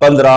15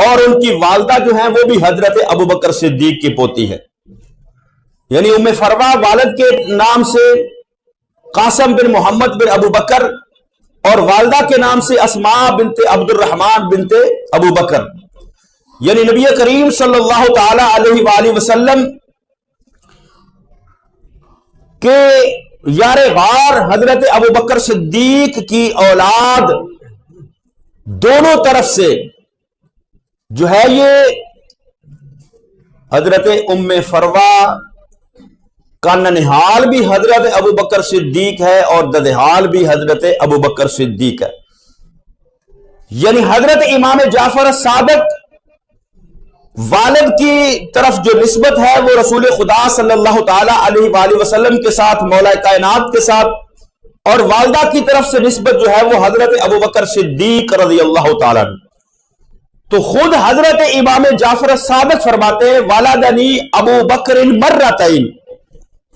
اور ان کی والدہ جو ہیں وہ بھی حضرت ابو بکر صدیق کی پوتی ہے، یعنی ام فروا والد کے نام سے قاسم بن محمد بن ابو بکر اور والدہ کے نام سے اسماء بنت عبد الرحمن بنت ابو بکر، یعنی نبی کریم صلی اللہ تعالی علیہ وآلہ وسلم کے یار غار حضرت ابو بکر صدیق کی اولاد دونوں طرف سے جو ہے یہ حضرت ام فروا کا ننہال بھی حضرت ابو بکر صدیق ہے اور ددہال بھی حضرت ابو بکر صدیق ہے، یعنی حضرت امام جعفر صادق والد کی طرف جو نسبت ہے وہ رسول خدا صلی اللہ تعالی علیہ وآلہ وسلم کے ساتھ، مولا کائنات کے ساتھ، اور والدہ کی طرف سے نسبت جو ہے وہ حضرت ابو بکر صدیق رضی اللہ تعالیٰ عنہ۔ تو خود حضرت امام جعفر صادق فرماتے ہیں والدنی ابو بکر مرتین،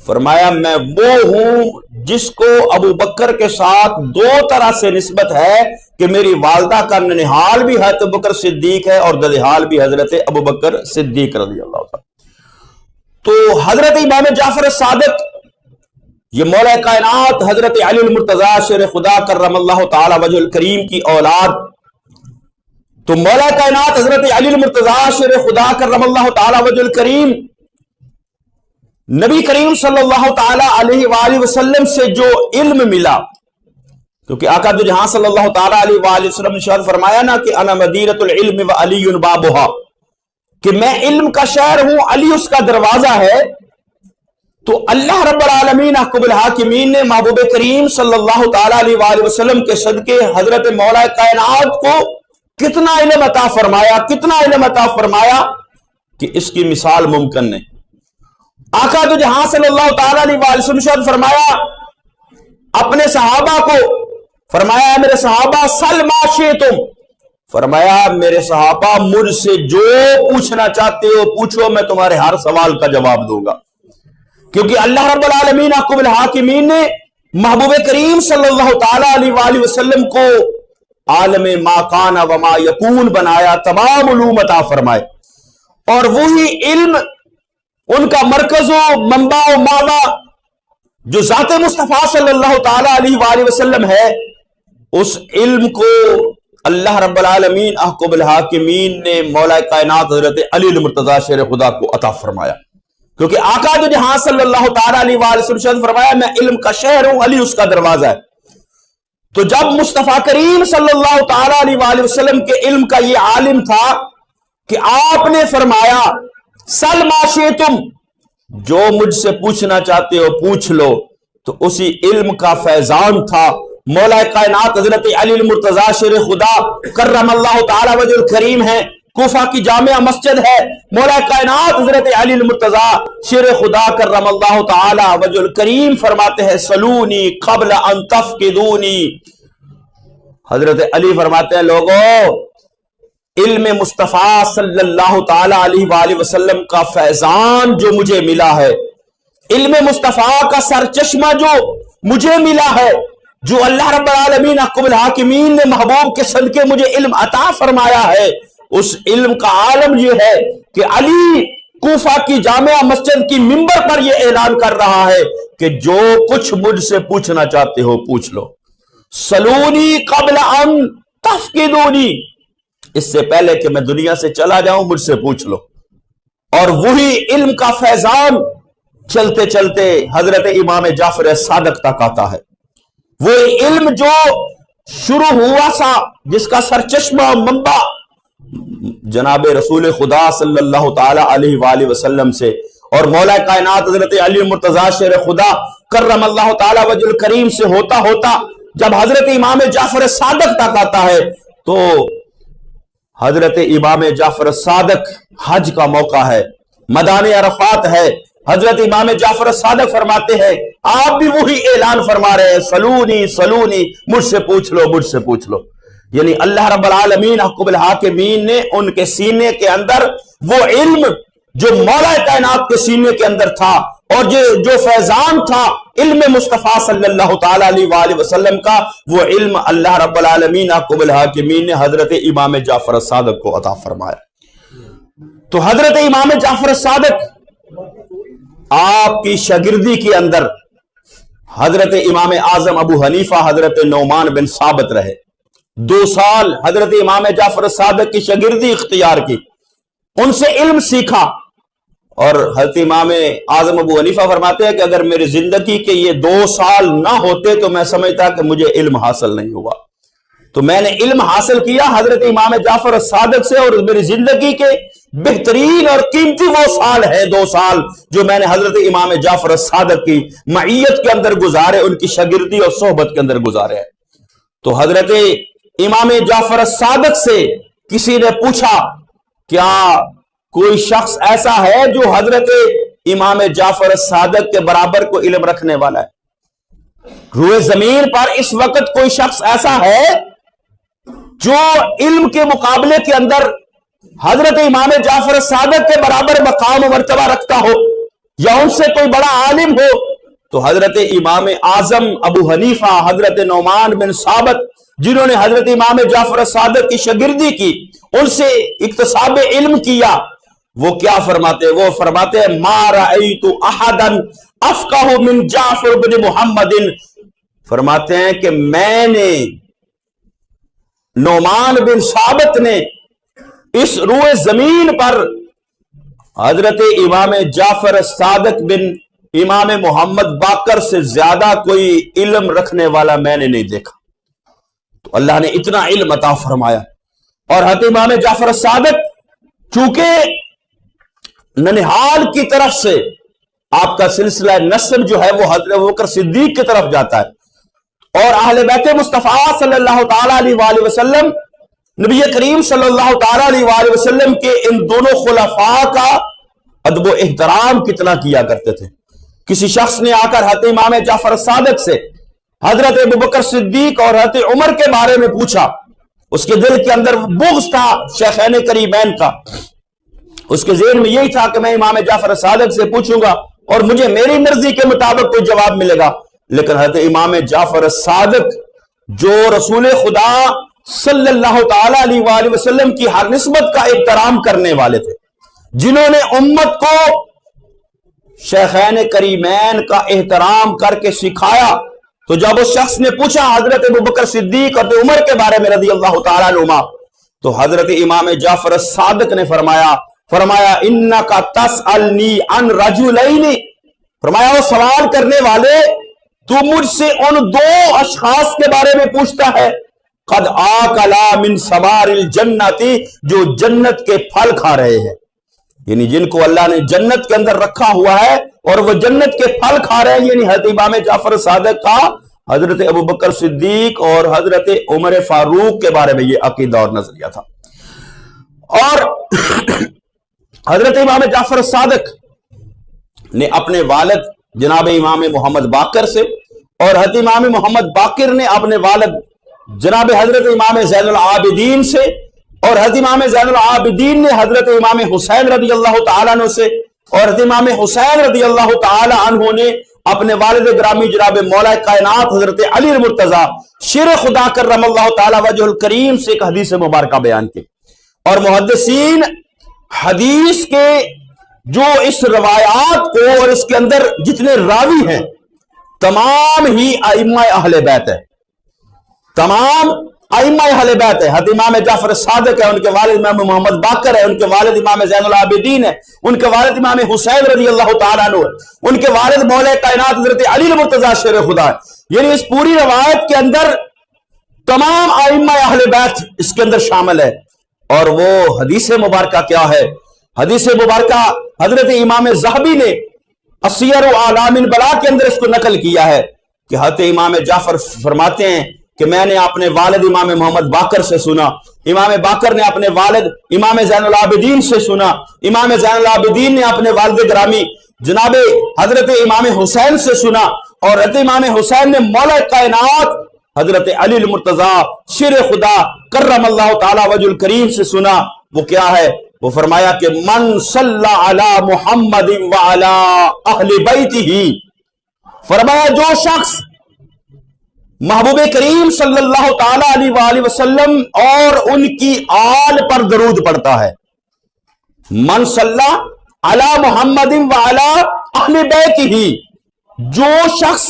فرمایا میں وہ ہوں جس کو ابو بکر کے ساتھ دو طرح سے نسبت ہے کہ میری والدہ کا ننہال بھی حضرت ابو بکر صدیق ہے اور ددہال بھی حضرت ابو بکر صدیق رضی اللہ تعالیٰ۔ تو حضرت امام جعفر صادق یہ مولا کائنات حضرت علی المرتضیٰ شیر خدا کرم اللہ تعالی وجہ الکریم کی اولاد، تو مولا کائنات حضرت علی المرتضیٰ شیر خدا کرم اللہ تعالی وجہ الکریم نبی کریم صلی اللہ تعالی علیہ وآلہ وسلم سے جو علم ملا، کیونکہ آقا دو جہاں صلی اللہ تعالی علیہ وآلہ وسلم نے شاید فرمایا نا کہ انا مدینۃ العلم وعلی بابھا، کہ میں علم کا شہر ہوں، علی اس کا دروازہ ہے۔ تو اللہ رب العالمین احکم الحاکمین نے محبوب کریم صلی اللہ تعالی علیہ وآلہ وسلم کے صدقے حضرت مولا کائنات کو کتنا علم عطا فرمایا، کتنا علم عطا فرمایا کہ اس کی مثال ممکن نہیں۔ آقا تو جہاں صلی اللہ تعالی علیہ وآلہ وسلم نے فرمایا اپنے صحابہ کو، فرمایا میرے صحابہ سل ما شئتم، فرمایا میرے صحابہ مجھ سے جو پوچھنا چاہتے ہو پوچھو، میں تمہارے ہر سوال کا جواب دوں گا، کیونکہ اللہ رب العالمین احکم الحاکمین نے محبوب کریم صلی اللہ تعالی علیہ وآلہ وسلم کو عالم ما کان و ما یکون بنایا، تمام علوم عطا فرمائے، اور وہی علم ان کا مرکز و منبع و ماوا جو ذات مصطفیٰ صلی اللہ تعالی علیہ وآلہ وسلم ہے، اس علم کو اللہ رب العالمین احکم الحاکمین نے مولا کائنات حضرت علی المرتضیٰ شیر خدا کو عطا فرمایا، کیونکہ آقا جو جہاں صلی اللہ تعالی علیہ وآلہ وسلم نے فرمایا میں علم کا شہر ہوں، علی اس کا دروازہ ہے۔ تو جب مصطفیٰ کریم صلی اللہ تعالی علیہ وآلہ وسلم کے علم کا یہ عالم تھا کہ آپ نے فرمایا سل ما شئتم، جو مجھ سے پوچھنا چاہتے ہو پوچھ لو، تو اسی علم کا فیضان تھا مولا کائنات حضرت علی المرتضیٰ شیر خدا کرم اللہ تعالی وجہ الکریم ہے، کوفہ کی جامع مسجد ہے، مولا کائنات حضرت علی المرتضیٰ شیر خدا کرم اللہ تعالی وجہ الکریم فرماتے ہیں سلونی قبل ان تفقدونی، حضرت علی فرماتے ہیں لوگوں علم مصطفیٰ صلی اللہ تعالی علیہ وآلہ وسلم کا فیضان جو مجھے ملا ہے، علم مصطفیٰ کا سرچشمہ جو مجھے ملا ہے، جو اللہ رب العالمین احکم الحاکمین نے محبوب کے صدقے مجھے علم عطا فرمایا ہے، اس علم کا عالم یہ ہے کہ علی کوفہ کی جامع مسجد کی منبر پر یہ اعلان کر رہا ہے کہ جو کچھ مجھ سے پوچھنا چاہتے ہو پوچھ لو، سلونی قبل ان تفقدونی، اس سے پہلے کہ میں دنیا سے چلا جاؤں مجھ سے پوچھ لو۔ اور وہی علم کا فیضان چلتے چلتے حضرت امام جعفر صادق تک آتا ہے، وہی علم جو شروع ہوا سا جس کا سرچشمہ منبع جناب رسول خدا صلی اللہ تعالی علیہ وآلہ وسلم سے اور مولا کائنات حضرت علی المرتضیٰ شیر خدا کرم اللہ تعالی وجہ الکریم سے ہوتا ہوتا جب حضرت امام جعفر صادق تک آتا ہے تو حضرت امام جعفر صادق حج کا موقع ہے، میدان عرفات ہے، حضرت امام جعفر صادق فرماتے ہیں آپ بھی وہی اعلان فرما رہے ہیں سلونی سلونی، مجھ سے پوچھ لو مجھ سے پوچھ لو، یعنی اللہ رب العالمین احکم الحاکمین نے ان کے سینے کے اندر وہ علم جو مولا کائنات کے سینے کے اندر تھا اور جو فیضان تھا علم مصطفیٰ صلی اللہ تعالی علیہ وآلہ وسلم کا، وہ علم اللہ رب العالمین احکم الحاکمین نے حضرت امام جعفر الصادق کو عطا فرمایا۔ تو حضرت امام جعفر الصادق آپ کی شاگردی کے اندر حضرت امام اعظم ابو حنیفہ حضرت نعمان بن ثابت رہے، 2 سال حضرت امام جعفر الصادق کی شاگردی اختیار کی، ان سے علم سیکھا۔ اور حضرت امام اعظم ابو حنیفہ فرماتے ہیں کہ اگر میری زندگی کے یہ 2 سال نہ ہوتے تو میں سمجھتا کہ مجھے علم حاصل نہیں ہوا۔ تو میں نے علم حاصل کیا حضرت امام جعفر الصادق سے، اور میری زندگی کے بہترین اور قیمتی وہ سال ہے 2 سال جو میں نے حضرت امام جعفر الصادق کی معیت کے اندر گزارے، ان کی شاگردی اور صحبت کے اندر گزارے ہیں۔ تو حضرت امام جعفر الصادق سے کسی نے پوچھا کیا کوئی شخص ایسا ہے جو حضرت امام جعفر الصادق کے برابر کو علم رکھنے والا ہے؟ روئے زمین پر اس وقت کوئی شخص ایسا ہے جو علم کے مقابلے کے اندر حضرت امام جعفر الصادق کے برابر مقام و مرتبہ رکھتا ہو یا ان سے کوئی بڑا عالم ہو؟ تو حضرت امام اعظم ابو حنیفہ حضرت نعمان بن ثابت جنہوں نے حضرت امام جعفر الصادق کی شاگردی کی، ان سے اکتساب علم کیا، وہ کیا فرماتے ہیں؟ وہ فرماتے ہیں ما رأیت احدا افقہ من جعفر بن محمد، فرماتے ہیں کہ میں نے نعمان بن ثابت نے اس روئے زمین پر حضرت امام جعفر الصادق بن امام محمد باقر سے زیادہ کوئی علم رکھنے والا میں نے نہیں دیکھا۔ تو اللہ نے اتنا علم عطا فرمایا، اور حضرت امام جعفر الصادق چونکہ ننہال کی طرف سے آپ کا سلسلہ نسب جو ہے وہ حضرت ابوبکر صدیق کی طرف جاتا ہے، اور اہل بیت مصطفیٰ صلی اللہ تعالی علیہ وآلہ وسلم نبی کریم صلی اللہ تعالی علیہ وآلہ وسلم کے ان دونوں خلفاء کا ادب و احترام کتنا کیا کرتے تھے۔ کسی شخص نے آ کر حضرت امام جعفر الصادق سے حضرت ابوبکر صدیق اور حضرت عمر کے بارے میں پوچھا، اس کے دل کے اندر بغض تھا شیخین کریمین کا، اس کے ذہن میں یہی تھا کہ میں امام جعفر الصادق سے پوچھوں گا اور مجھے میری مرضی کے مطابق کوئی جواب ملے گا۔ لیکن حضرت امام جعفر الصادق جو رسول خدا صلی اللہ تعالی علیہ وآلہ وسلم کی ہر نسبت کا احترام کرنے والے تھے، جنہوں نے امت کو شیخین کریمین کا احترام کر کے سکھایا، تو جب اس شخص نے پوچھا حضرت ابوبکر صدیق اور عمر کے بارے میں رضی اللہ تعالیٰ عنہما، تو حضرت امام جعفر الصادق نے فرمایا انکا تسألنی عن رجلین، فرمایا وہ سوال کرنے والے تو مجھ سے ان 2 اشخاص کے بارے میں پوچھتا ہے قد آکلا من ثمار الجنت، جو جنت کے پھل کھا رہے ہیں، یعنی جن کو اللہ نے جنت کے اندر رکھا ہوا ہے اور وہ جنت کے پھل کھا رہے ہیں، یعنی حضرت امام جعفر صادق کا حضرت ابوبکر صدیق اور حضرت عمر فاروق کے بارے میں یہ عقیدہ اور نظریہ تھا۔ اور حضرت امام جعفر صادق نے اپنے والد جناب امام محمد باقر سے، اور حضرت امام محمد باقر نے اپنے والد جناب حضرت امام زین العابدین سے، اور حضرت امام زین العابدین نے حضرت امام حسین رضی اللہ تعالیٰ عنہ سے، اور حضرت امام حسین رضی اللہ تعالیٰ عنہ نے اپنے والد گرامی جناب مولا کائنات حضرت علی المرتضیٰ شیر خدا کرم اللہ تعالیٰ وجہ الکریم سے ایک حدیث مبارکہ بیان کی۔ اور محدثین حدیث کے جو اس روایات کو اور اس کے اندر جتنے راوی ہیں تمام ہی ائمہ اہل بیت ہے، تمام ائمہ اہل بیت ہے۔ حضرت امام جعفر صادق ہے، ان کے والد امام محمد باقر ہے، ان کے والد امام زین العابدین ہے، ان کے والد امام حسین رضی اللہ تعالیٰ عنہ ہے، ان کے والد مولا کائنات حضرت علی المرتضیٰ شیر خدا ہے۔ یعنی اس پوری روایت کے اندر تمام ائمہ اہل بیت اس کے اندر شامل ہے۔ اور وہ حدیث مبارکہ کیا ہے؟ حدیث مبارکہ حضرت امام ذہبی نے السیر اعلام البلاغ کے اندر اس کو نقل کیا ہے کہ حضرت امام جعفر فرماتے ہیں کہ میں نے اپنے والد امام محمد باقر سے سنا، امام باقر نے اپنے والد امام زین العابدین سے سنا، امام زین العابدین نے اپنے والد گرامی جناب حضرت امام حسین سے سنا، اور حضرت امام حسین نے مولا کائنات حضرت علی المرتضیٰ شیر خدا کرم اللہ تعالی وجہ الکریم سے سنا۔ وہ کیا ہے؟ وہ فرمایا کہ من صلی علی محمد وعلی اہل بیتہ، فرمایا جو شخص محبوب کریم صلی اللہ تعالی علیہ وآلہ وسلم اور ان کی آل پر درود پڑھتا ہے، من صلی علی محمد وعلی اہل بیتہ، جو شخص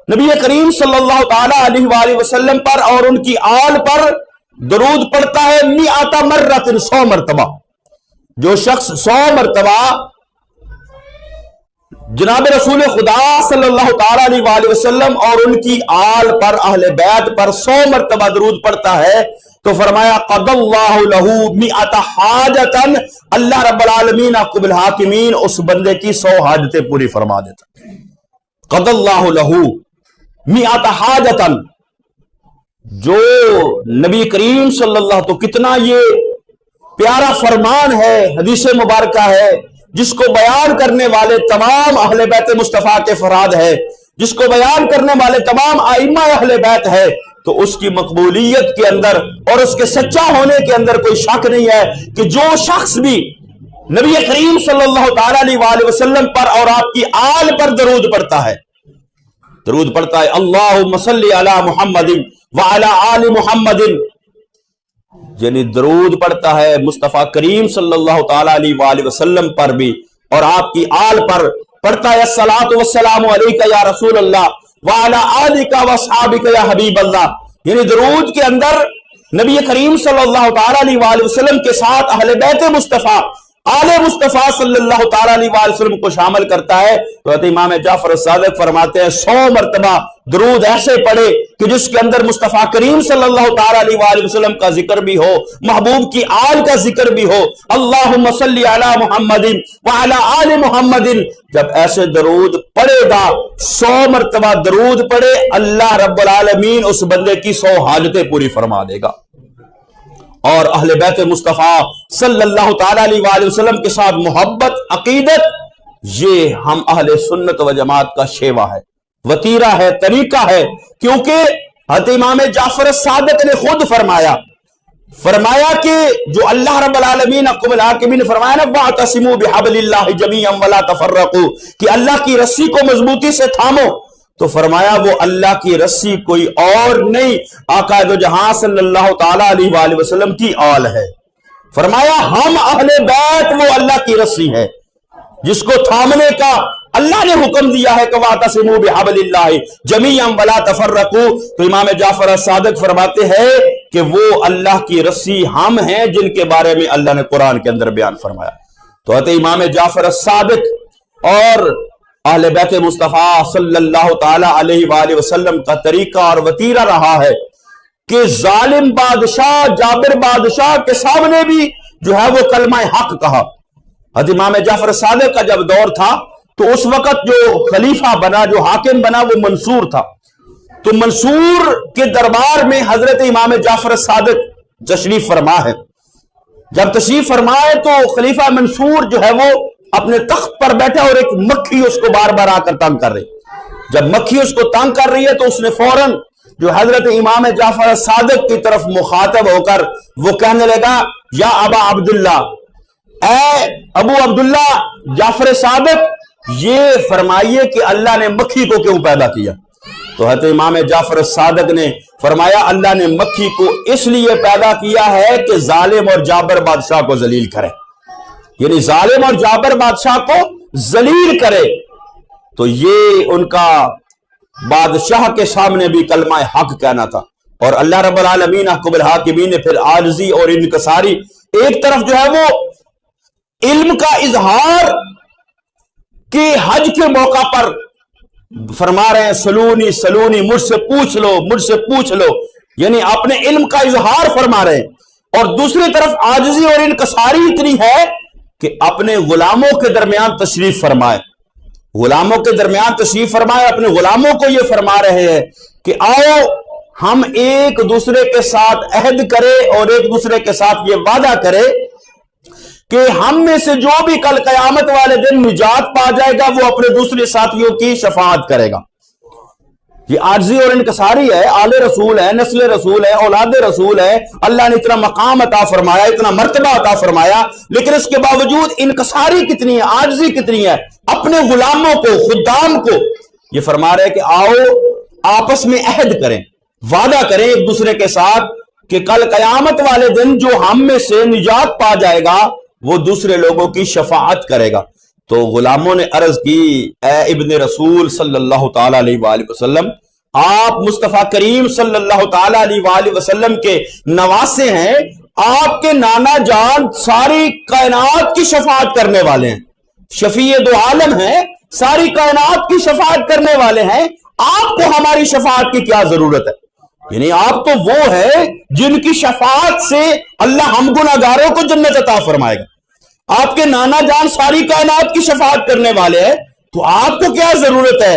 نبی کریم صلی اللہ تعالی علیہ وآلہ وسلم پر اور ان کی آل پر درود پڑھتا ہے، 100 مرۃ، 100 مرتبہ، جو شخص 100 مرتبہ جناب رسول خدا صلی اللہ تعالی علیہ وآلہ وسلم اور ان کی آل پر، اہل بیت پر 100 مرتبہ درود پڑھتا ہے تو فرمایا قضى اللہ لہ 100 حاجۃ، اللہ رب العالمین عقب الحاکمین اس بندے کی 100 حاجتیں پوری فرما دیتا۔ قضى اللہ لہ 100 حاجۃ، جو نبی کریم صلی اللہ، تو کتنا یہ پیارا فرمان ہے، حدیث مبارکہ ہے، جس کو بیان کرنے والے تمام اہل بیت مصطفیٰ کے فراد ہے، جس کو بیان کرنے والے تمام ائمہ اہل بیت ہے، تو اس کی مقبولیت کے اندر اور اس کے سچا ہونے کے اندر کوئی شک نہیں ہے کہ جو شخص بھی نبی کریم صلی اللہ تعالی علیہ وآلہ وسلم پر اور آپ کی آل پر درود پڑھتا ہے، درود پڑھتا ہے اللہم صلی علی محمد وعلی آل محمد، یعنی درود پڑھتا ہے مصطفیٰ کریم صلی اللہ تعالی علیہ وآلہ وسلم پر بھی اور آپ کی آل پر پڑھتا ہے الصلاۃ والسلام علیک یا رسول اللہ وعلی آلک واصحابک یا حبیب اللہ، یعنی درود کے اندر نبی کریم صلی اللہ تعالی علیہ وآلہ وسلم کے ساتھ اہل بیت مصطفیٰ، آل مصطفیٰ صلی اللہ تعالی علیہ وآلہ وسلم کو شامل کرتا ہے۔ تو امام جعفر الصادق فرماتے ہیں 100 مرتبہ درود ایسے پڑھے کہ جس کے اندر مصطفیٰ کریم صلی اللہ تعالی علیہ وآلہ وسلم کا ذکر بھی ہو، محبوب کی آل کا ذکر بھی ہو، اللہم صلی علی محمد وعلی آل محمد، جب ایسے درود پڑھے گا 100 مرتبہ درود پڑھے، اللہ رب العالمین اس بندے کی 100 حاجتیں پوری فرما دے گا۔ اور اہل بیت مصطفیٰ صلی اللہ تعالی علیہ وآلہ وسلم کے ساتھ محبت، عقیدت، یہ ہم اہل سنت و جماعت کا شیوا ہے، وتیرہ ہے، طریقہ ہے، کیونکہ حضرت امام جعفر الصادق نے خود فرمایا کہ جو اللہ رب العالمین عقب الحاکمین نے فرمایا نا وَاعْتَصِمُوا بِحَبْلِ اللَّهِ جَمِيعًا وَلَا تَفَرَّقُوا، کہ اللہ کی رسی کو مضبوطی سے تھامو، تو فرمایا وہ اللہ کی رسی کوئی اور نہیں، آقا دو جہاں صلی اللہ تعالی علیہ وآلہ وسلم کی آل ہے۔ فرمایا ہم اہل بیت وہ اللہ کی رسی ہے جس کو تھامنے کا اللہ نے حکم دیا ہے کہ وَاعْتَصِمُوا بِحَبْلِ اللَّهِ جَمِيعًا وَلَا تَفَرَّقُوا، تو امام جعفر الصادق فرماتے ہیں کہ وہ اللہ کی رسی ہم ہیں جن کے بارے میں اللہ نے قرآن کے اندر بیان فرمایا۔ تو حضرت امام جعفر الصادق اور اہل بیت مصطفیٰ صلی اللہ تعالی علیہ وآلہ وسلم کا طریقہ اور وتیرہ رہا ہے کہ ظالم بادشاہ جابر بادشاہ کے سامنے بھی جو ہے وہ کلمہ حق کہا۔ حضرت امام جعفر صادق کا جب دور تھا تو اس وقت جو خلیفہ بنا، جو حاکم بنا، وہ منصور تھا، تو منصور کے دربار میں حضرت امام جعفر صادق تشریف فرما ہے۔ جب تشریف فرمائے تو خلیفہ منصور جو ہے وہ اپنے تخت پر بیٹھا اور ایک مکھی اس کو بار بار آ کر تنگ کر رہی، جب مکھی اس کو تنگ کر رہی ہے تو اس نے فوراً جو حضرت امام جعفر صادق کی طرف مخاطب ہو کر وہ کہنے لگا یا ابا عبداللہ، اے ابو عبداللہ جعفر صادق، یہ فرمائیے کہ اللہ نے مکھی کو کیوں پیدا کیا؟ تو حضرت امام جعفر صادق نے فرمایا اللہ نے مکھی کو اس لیے پیدا کیا ہے کہ ظالم اور جابر بادشاہ کو ذلیل کرے، یعنی ظالم اور جابر بادشاہ کو ذلیل کرے۔ تو یہ ان کا بادشاہ کے سامنے بھی کلمہ حق کہنا تھا، اور اللہ رب العالمین عقب الحاکمین نے پھر عاجزی اور انکساری، ایک طرف جو ہے وہ علم کا اظہار کہ حج کے موقع پر فرما رہے ہیں سلونی سلونی، مجھ سے پوچھ لو، مجھ سے پوچھ لو، یعنی اپنے علم کا اظہار فرما رہے ہیں، اور دوسری طرف عاجزی اور انکساری اتنی ہے کہ اپنے غلاموں کے درمیان تشریف فرمائے، غلاموں کے درمیان تشریف فرمائے، اپنے غلاموں کو یہ فرما رہے ہیں کہ آؤ ہم ایک دوسرے کے ساتھ عہد کرے اور ایک دوسرے کے ساتھ یہ وعدہ کرے کہ ہم میں سے جو بھی کل قیامت والے دن نجات پا جائے گا وہ اپنے دوسرے ساتھیوں کی شفاعت کرے گا۔ یہ عاجزی اور انکساری ہے، آل رسول ہے، نسل رسول ہے، اولاد رسول ہے، اللہ نے اتنا مقام عطا فرمایا، اتنا مرتبہ عطا فرمایا، لیکن اس کے باوجود انکساری کتنی ہے، عاجزی کتنی ہے اپنے غلاموں کو، خدام کو۔ یہ فرما رہے کہ آؤ آپس میں عہد کریں، وعدہ کریں ایک دوسرے کے ساتھ کہ کل قیامت والے دن جو ہم میں سے نجات پا جائے گا وہ دوسرے لوگوں کی شفاعت کرے گا۔ تو غلاموں نے عرض کی، اے ابن رسول صلی اللہ تعالی علیہ وآلہ وسلم، آپ مصطفیٰ کریم صلی اللہ تعالی علیہ وآلہ وسلم کے نواسے ہیں، آپ کے نانا جان ساری کائنات کی شفاعت کرنے والے ہیں، شفیع دو عالم ہیں، ساری کائنات کی شفاعت کرنے والے ہیں، آپ کو ہماری شفاعت کی کیا ضرورت ہے؟ یعنی آپ تو وہ ہے جن کی شفاعت سے اللہ ہم گناہگاروں کو جنت عطا فرمائے گا، آپ کے نانا جان ساری کائنات کی شفاعت کرنے والے ہیں، تو آپ کو کیا ضرورت ہے؟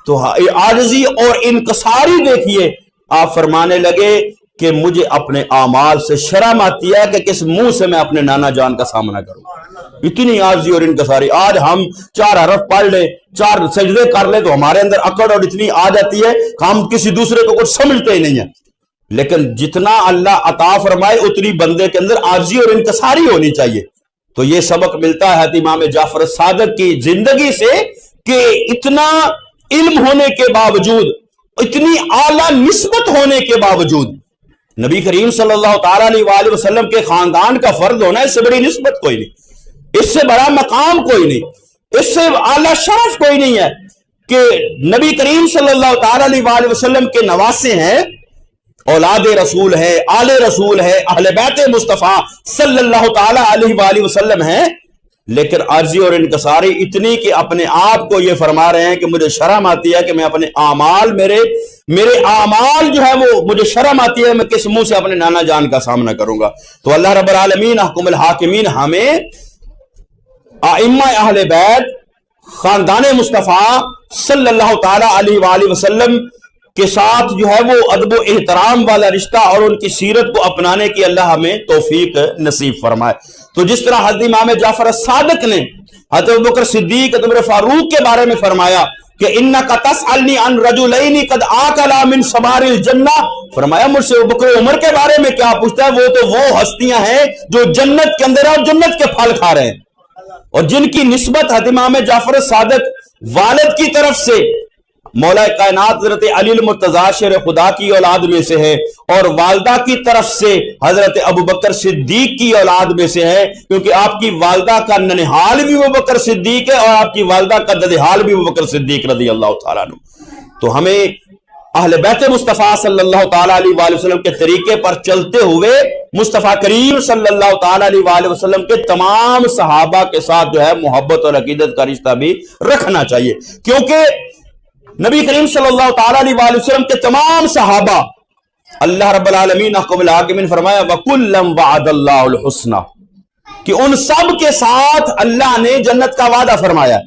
تو عاجزی اور انکساری دیکھیے، آپ فرمانے لگے کہ مجھے اپنے اعمال سے شرم آتی ہے کہ کس منہ سے میں اپنے نانا جان کا سامنا کروں۔ اتنی عاجزی اور انکساری، آج ہم 4 حرف پڑھ لیں، 4 سجدے کر لیں تو ہمارے اندر اکڑ اور اتنی آ جاتی ہے کہ ہم کسی دوسرے کو کچھ سمجھتے ہی نہیں ہیں۔ لیکن جتنا اللہ عطا فرمائے اتنی بندے کے اندر عاجزی اور انکساری ہونی چاہیے۔ تو یہ سبق ملتا ہے امام جعفر صادق کی زندگی سے کہ اتنا علم ہونے کے باوجود، اتنی اعلیٰ نسبت ہونے کے باوجود، نبی کریم صلی اللہ تعالی علیہ وآلہ وسلم کے خاندان کا فرد ہونا، اس سے بڑی نسبت کوئی نہیں، اس سے بڑا مقام کوئی نہیں، اس سے اعلیٰ شرف کوئی نہیں ہے کہ نبی کریم صلی اللہ تعالی علیہ وآلہ وسلم کے نواسے ہیں، اولاد رسول ہے، آل رسول ہے، اہل بیت مصطفیٰ صلی اللہ تعالی علیہ وآلہ وسلم ہیں، لیکن عاجزی اور انکساری اتنی کہ اپنے آپ کو یہ فرما رہے ہیں کہ مجھے شرم آتی ہے کہ میں اپنے اعمال، میرے اعمال جو ہے وہ مجھے شرم آتی ہے، میں کس منہ سے اپنے نانا جان کا سامنا کروں گا۔ تو اللہ رب العالمین احکم الحاکمین ہمیں ائمہ اہل بیت، خاندان مصطفیٰ صلی اللہ تعالی علیہ وآلہ وسلم کے ساتھ جو ہے وہ ادب و احترام والا رشتہ اور ان کی سیرت کو اپنانے کی اللہ ہمیں توفیق نصیب فرمائے۔ تو جس طرح حضرت امام جعفر صادق نے حضرت ابوبکر صدیق، حضرت عمر فاروق کے بارے میں فرمایا کہ انک تسألنی عن رجلین قد آکلا من ثمار الجنہ، فرمایا مجھ سے ابوبکر عمر کے بارے میں کیا پوچھتا ہے، وہ تو وہ ہستیاں ہیں جو جنت کے اندر اور جنت کے پھل کھا رہے ہیں، اور جن کی نسبت حضرت امام جعفر صادق والد کی طرف سے مولا کائنات حضرت علی المرتضیٰ شیر خدا کی اولاد میں سے ہے، اور والدہ کی طرف سے حضرت ابوبکر صدیق کی اولاد میں سے ہے، کیونکہ آپ کی والدہ کا ننہال بھی ابوبکر صدیق ہے اور آپ کی والدہ کا ددہال بھی ابوبکر صدیق رضی اللہ تعالیٰ عنہ۔ تو ہمیں اہل بیت مصطفیٰ صلی اللہ تعالیٰ علیہ وآلہ وسلم کے طریقے پر چلتے ہوئے مصطفیٰ کریم صلی اللہ تعالیٰ علیہ وآلہ وسلم کے تمام صحابہ کے ساتھ جو ہے محبت اور عقیدت کا رشتہ بھی رکھنا چاہیے، کیونکہ نبی کریم صلی اللہ تعالیٰ علیہ وآلہ وسلم کے تمام صحابہ، اللہ رب العالمین احکم الحاکمین فرمایا وَكُلًّا وَعَدَ اللَّهُ الْحُسْنَى، کہ ان سب کے ساتھ اللہ نے جنت کا وعدہ فرمایا۔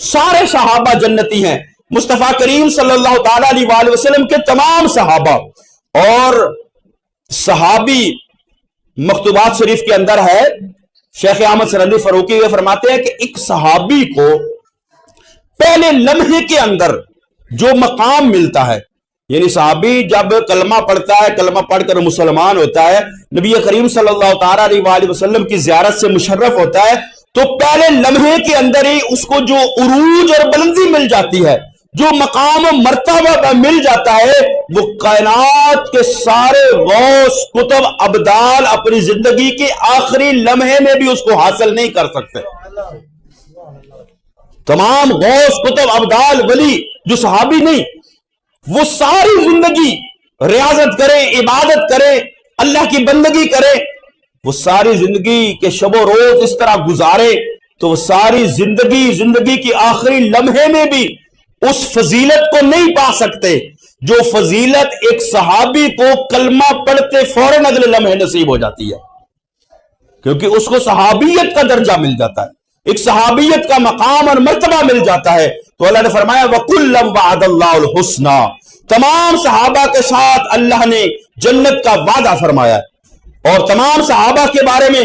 سارے صحابہ جنتی ہیں، مصطفیٰ کریم صلی اللہ تعالیٰ علیہ وآلہ وسلم کے تمام صحابہ۔ اور صحابی مکتوبات شریف کے اندر ہے، شیخ احمد سرندی فاروقی یہ فرماتے ہیں کہ ایک صحابی کو پہلے لمحے کے اندر جو مقام ملتا ہے، یعنی صحابی جب کلمہ پڑھتا ہے، کلمہ پڑھ کر مسلمان ہوتا ہے، نبی کریم صلی اللہ تعالیٰ علیہ وآلہ وسلم کی زیارت سے مشرف ہوتا ہے، تو پہلے لمحے کے اندر ہی اس کو جو عروج اور بلندی مل جاتی ہے، جو مقام و مرتبہ مل جاتا ہے، وہ کائنات کے سارے غوث قطب ابدال اپنی زندگی کے آخری لمحے میں بھی اس کو حاصل نہیں کر سکتے۔ تمام غوث قطب ابدال ولی جو صحابی نہیں، وہ ساری زندگی ریاضت کریں، عبادت کریں، اللہ کی بندگی کریں، وہ ساری زندگی کے شب و روز اس طرح گزارے تو وہ ساری زندگی کی آخری لمحے میں بھی اس فضیلت کو نہیں پا سکتے جو فضیلت ایک صحابی کو کلمہ پڑھتے فوراً اگلے لمحے نصیب ہو جاتی ہے، کیونکہ اس کو صحابیت کا درجہ مل جاتا ہے، ایک صحابیت کا مقام اور مرتبہ مل جاتا ہے۔ تو اللہ نے فرمایا وَكُلًّا وَعَدَ اللَّهُ الْحُسْنَى، تمام صحابہ کے ساتھ اللہ نے جنت کا وعدہ فرمایا، اور تمام صحابہ کے بارے میں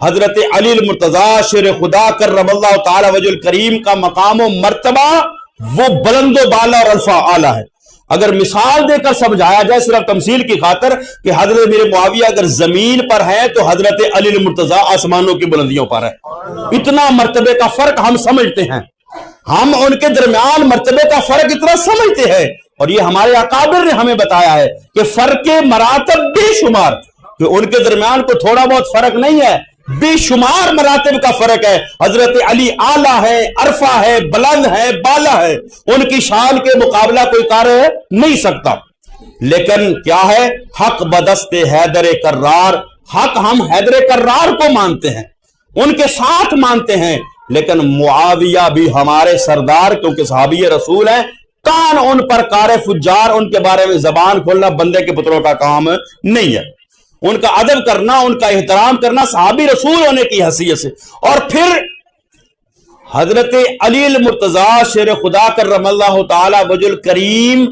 حضرت علی المرتضی شیر خدا کرم اللہ تعالی وجہ الکریم کا مقام و مرتبہ وہ بلند و بالا اور الفا اعلیٰ ہے. اگر مثال دے کر سمجھایا جائے صرف تمثیل کی خاطر کہ حضرت میرے معاویہ اگر زمین پر ہیں تو حضرت علی المرتضی آسمانوں کی بلندیوں پر ہے. اتنا مرتبے کا فرق ہم سمجھتے ہیں, ہم ان کے درمیان مرتبے کا فرق اتنا سمجھتے ہیں, اور یہ ہمارے اکابر نے ہمیں بتایا ہے کہ فرق مراتب بے شمار, کہ ان کے درمیان کو تھوڑا بہت فرق نہیں ہے, بے شمار مراتب کا فرق ہے. حضرت علی اعلیٰ ہے, عرفہ ہے, بلند ہے, بالا ہے, ان کی شان کے مقابلہ کوئی کر نہیں سکتا. لیکن کیا ہے, حق بدست حیدر کرار, حق ہم حیدر کرار کو مانتے ہیں, ان کے ساتھ مانتے ہیں, لیکن معاویہ بھی ہمارے سردار کیونکہ صحابی رسول ہیں, کان ان پر کار فجار, ان کے بارے میں زبان کھولنا بندے کے پتروں کا کام نہیں ہے. ان کا ادب کرنا, ان کا احترام کرنا صحابی رسول ہونے کی حیثیت سے. اور پھر حضرت علی المرتضی شیر خدا کرم اللہ تعالی وجہ الکریم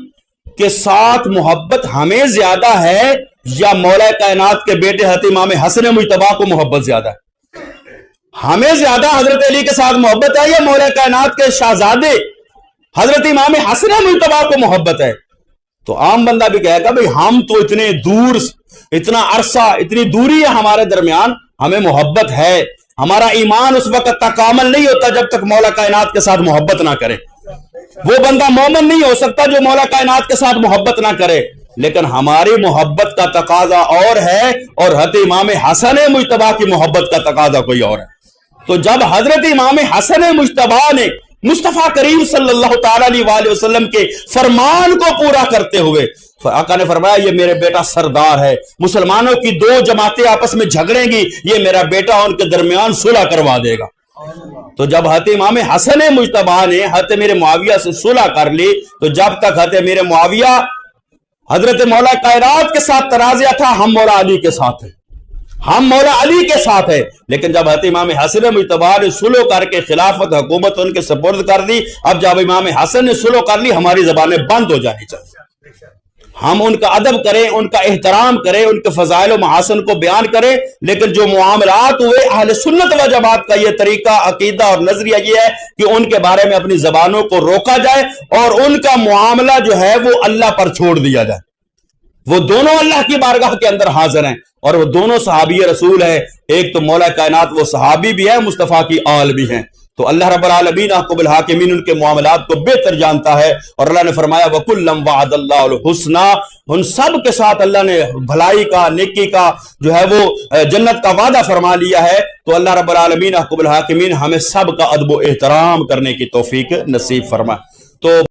کے ساتھ محبت ہمیں زیادہ ہے یا مولا کائنات کے بیٹے حضرت امام حسن مجتبی کو محبت زیادہ ہے؟ ہمیں زیادہ حضرت علی کے ساتھ محبت ہے یا مولا کائنات کے شہزادے حضرت امام حسن مجتبی کو محبت ہے؟ تو عام بندہ بھی کہے گا بھئی ہم تو اتنے دور, اتنا عرصہ, اتنی دوری ہے ہمارے درمیان, ہمیں محبت ہے. ہمارا ایمان اس وقت تکامل نہیں ہوتا جب تک مولا کائنات کے ساتھ محبت نہ کرے. وہ بندہ مومن نہیں ہو سکتا جو مولا کائنات کے ساتھ محبت نہ کرے. لیکن ہماری محبت کا تقاضا اور ہے, اور حضرت امام حسن مجتبی کی محبت کا تقاضا کوئی اور ہے. تو جب حضرت امام حسن مجتبی نے مصطفیٰ کریم صلی اللہ تعالی علیہ وسلم کے فرمان کو پورا کرتے ہوئے آقا نے فرمایا یہ میرے بیٹا سردار ہے, مسلمانوں کی دو جماعتیں آپس میں جھگڑیں گی, یہ میرا بیٹا ان کے درمیان صلح کروا دے گا. تو جب حضرت امام حسن مجتبی نے حضرت میرے معاویہ سے صلح کر لی, تو جب تک حضرت میرے معاویہ حضرت مولا کائنات کے ساتھ ترازیہ تھا, ہم مولا علی کے ساتھ ہیں, ہم مولا علی کے ساتھ ہیں. لیکن جب حضرت امام حسن مجتبی نے صلح کر کے خلافت حکومت ان کے سپرد کر دی, اب جب امام حسن نے صلح کر لی, ہماری زبانیں بند ہو جانی چاہیے. ہم ان کا ادب کریں, ان کا احترام کریں, ان کے فضائل و محاسن کو بیان کریں. لیکن جو معاملات ہوئے, اہل سنت و جماعت کا یہ طریقہ, عقیدہ اور نظریہ یہ ہے کہ ان کے بارے میں اپنی زبانوں کو روکا جائے اور ان کا معاملہ جو ہے وہ اللہ پر چھوڑ دیا جائے. وہ دونوں اللہ کی بارگاہ کے اندر حاضر ہیں اور وہ دونوں صحابی رسول ہیں. ایک تو مولا کائنات وہ صحابی بھی ہے, مصطفیٰ کی آل بھی ہیں. تو اللہ رب العالمین حق بالحاکمین ان کے معاملات کو بہتر جانتا ہے. اور اللہ نے فرمایا وَكُلًّا وَعَدَ اللَّهُ الْحُسْنَى, ان سب کے ساتھ اللہ نے بھلائی کا, نیکی کا جو ہے وہ جنت کا وعدہ فرما لیا ہے. تو اللہ رب العالمین حق بالحاکمین ہمیں سب کا ادب و احترام کرنے کی توفیق نصیب فرمائے. تو